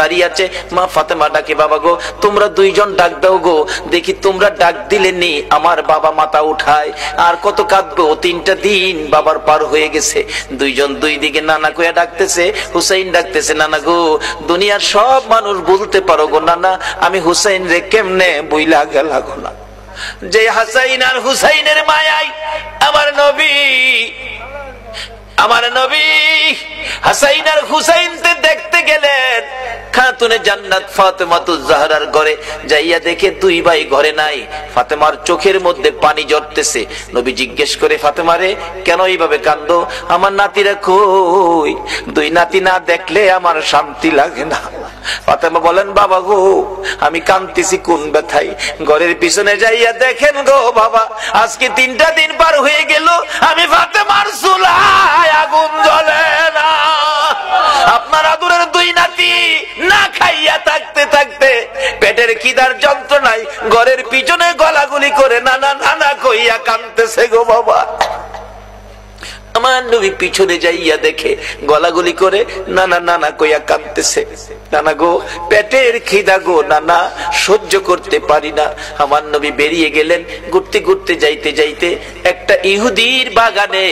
দাঁড়িয়ে আছে। মা ফাতেমা ডাকে, বাবা গো তোমরা দুইজন ডাক দাও গো, দেখি তোমরা ডাক দিলে নি আমার বাবা মাথা উঠায়, আর কত কাঁদবো, 3টা দিন বাবার পার হয়ে গেছে। দুইজন দুই দিকে নানা কইয়া ডাকতেছে, হুসাইন ডাকতেছে, নানা গো দুনিয়ার সব মানুষ বলতে পারো গো নানা, আমি হুসাইন রে কেমনে বইলা গেলা গো না। যে হাসাইন আর হুসাইনের মায়ায় আমার নবী হাসাইন আর হুসাইনকে দেখতে গেলেন খাতুনে জান্নাত ফাতেমাতুজ জাহরার ঘরে। যাইয়া দেখে দুই ভাই ঘরে নাই। ফাতেমার চোখের মধ্যে পানি ঝরতেছে। নবী জিজ্ঞেস করে, ফাতেমারে কেন এইভাবে কান্দো? আমার নাতিরা কই? দুই নাতি না দেখলে আমার শান্তি লাগে না। ফাতেমা বলেন, বাবা গো আমি কাঁদতেছি কোন ব্যথায়। ঘরের পিছনে যাইয়া দেখেন গো বাবা, আজকে 3টা দিন পার হয়ে গেল, আমি ফাতেমার চুলায় আগুন জ্বলে না। আপনার আদরের দুই নাতি না খাইয়া থাকতে থাকতে পেটের খিদার যন্ত্রণায় ঘরের পিছনে গলাগুলি করে নানা নানা কইয়া কাঁদতেছে গো বাবা। আমার নবী পিছনে যাইয়া দেখে গলাগুলি করে নানা নানা কইয়া কাঁদতেছে। নানা গো পেটের খিদা গো নানা, সহ্য করতে পারি না। আমার নবী বেরিয়ে গেলেন। ঘুরতে ঘুরতে যাইতে যাইতে একটা ইহুদির বাগানে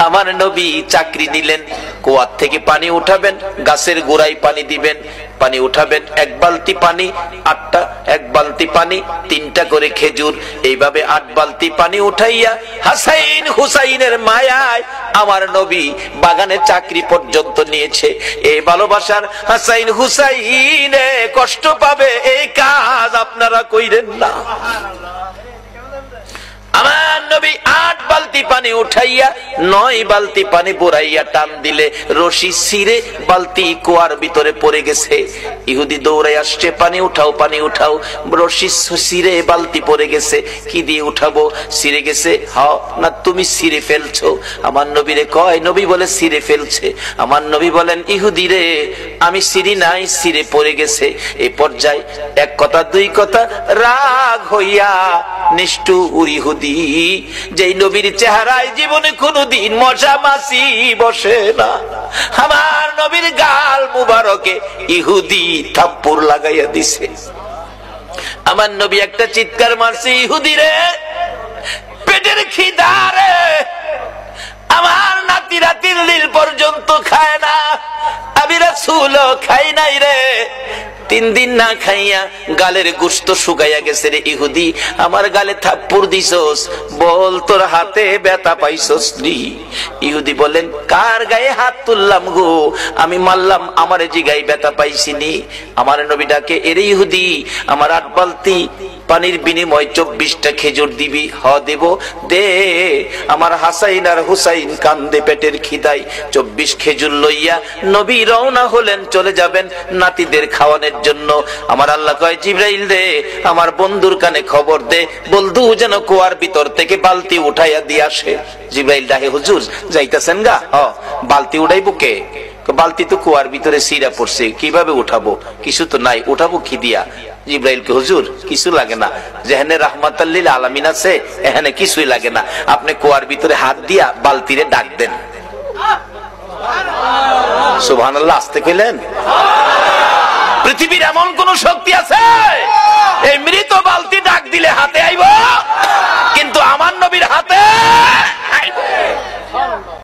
আমার নবী চাকরি নিলেন। কুয়ার থেকে পানি উঠাবেন, গাছের গোড়ায় পানি দিবেন, পানি উঠাবেন, 1 বালতি পানি 8টা, 1 বালতি পানি 3টা করে খেজুর, এইভাবে 8 বালতি পানি উঠাইয়া হাসাইন হুসাইনের মায়ায় আমার নবী বাগানে চাকরি পর্যন্ত নিয়েছে। এই ভালোবাসার হাসাইন হুসাইনে কষ্ট পাবে, এই কাজ আপনারা কইরেন না। আমার নবী 8 বালতি পানি উঠাইয়া 9 বালতি পানি বুড়াইয়া টান দিলে রশি ছিঁড়ে বালতি কুয়ার ভিতরে পড়ে গেছে। ইহুদি দৌড়াই আসছে, পানি উঠাও পানি উঠাও। রশি ছিঁড়ে বালতি পড়ে গেছে, কি দিয়ে উঠাবো? ছিঁড়ে গেছে। হ্যাঁ না তুমি ছিঁড়ে ফেলছো? আমার নবীরে কয়, নবী বলে ছিঁড়ে ফেলছে। আমার নবী বলেন, ইহুদি রে আমি ছিঁড়ি নাই, ছিঁড়ে পড়ে গেছে। এই পর্যায়ে 1 কথা 2 কথা রাগ হইয়া নিষ্ঠুর ইহুদি, যেই নবীর চেহারায় জীবনে কোনদিন মশা মাছি বসে না, আমার নবীর গাল মুবারকে ইহুদি থাপ্পড় লাগাইয়া দিছে। আমার নবী একটা চিৎকার মারছে, ইহুদি রে পেটের খিদা রে, আমার নাতিরা 3 দিন পর্যন্ত খায় না, আমি রাসূলও খাই নাই রে। 3 দিন না খাইয়া গালের গোশত শুকাইয়া গেছে রে ইহুদি, আমার গালে থাপ্পড় দিছস, বল তোর হাতে ব্যথা পাইছস নি? ইহুদি বলেন, কার গায়ে হাত তুললাম গো? আমি মারলাম, আমার জিগায় ব্যথা পাইছিনি। আমার নবী ডাকে, এরে ইহুদি আমার 8 বালতি পানির বিনিময় 24টা খেজুর দিবি? হ দেব, দে। আমার হাসাইন আর হুসাইন কান্দে পেটের খিদায়। 24 খেজুর লইয়া নবী রওনা হলেন, চলে যাবেন নাতিদের খাওয়ানোর জন্য। আমার আল্লাহ কয়, জিবরাইল রে আমার বন্ধুর কানে খবর দে, বন্ধু যেন কুয়ার ভিতর থেকে বালতি উঠাইয়া দিয়ে আসে। জিবরাইল ডাকে, হুজুর যাইতেছেন গা? বালতি উঠাইবো কে? বালতি তো কুয়ার ভিতরে সিরা পড়ছে, কিভাবে উঠাবো? কিছু তো নাই, উঠাবো কি দিয়া? জিবরাইলকে, হুজুর কিছু লাগে না, যেখানে রাহমাতাল লিল আলামিন আছে এখানে কিছুই লাগে না, আপনি কুয়ার ভিতরে হাত দিয়া বালতিরে ডাক দেন। সুবহানাল্লাহ, আসতে কইলেন? পৃথিবীর এমন কোন শক্তি আছে এই মৃত বালতি ডাক দিলে হাতে আইব? কিন্তু আমার নবীর হাতে